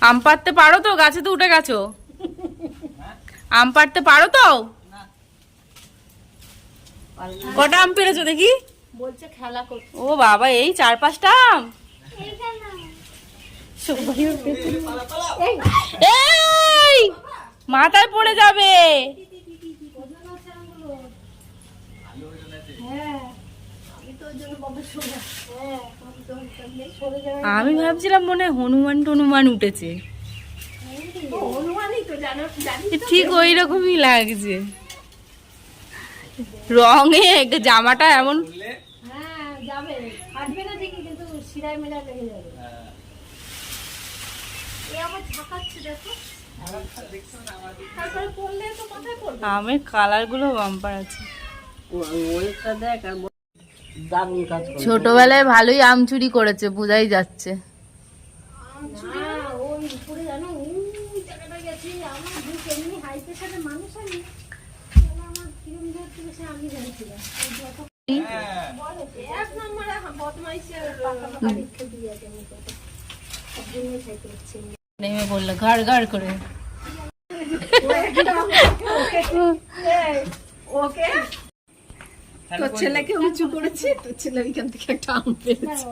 আম পাড়তে পারো তো? গাছে তো উঠে গেছো। আম পাড়তে পারো তো? কটা আম পেরেছো দেখি? বলছে খেলা করছে। ও বাবা, এই 4-5টা আম। এই মাথায় পড়ে যাবে। আমি ভাবছিলাম মনে হনুমান টনুমান উঠেছে, ঠিক ওই রকমই লাগছে রঙে জামাটা এমন। আমের কালার গুলো বাম্পার আছে। ছোটবেলায় ভালোই আম চুরি করেছে, বোঝাই যাচ্ছে। নেমে বললো ঘাড় ঘাড় করে। তোর ছেলেকে উঁচু করেছি, তোর ছেলে ওইখান থেকে একটা আম পেয়েছে।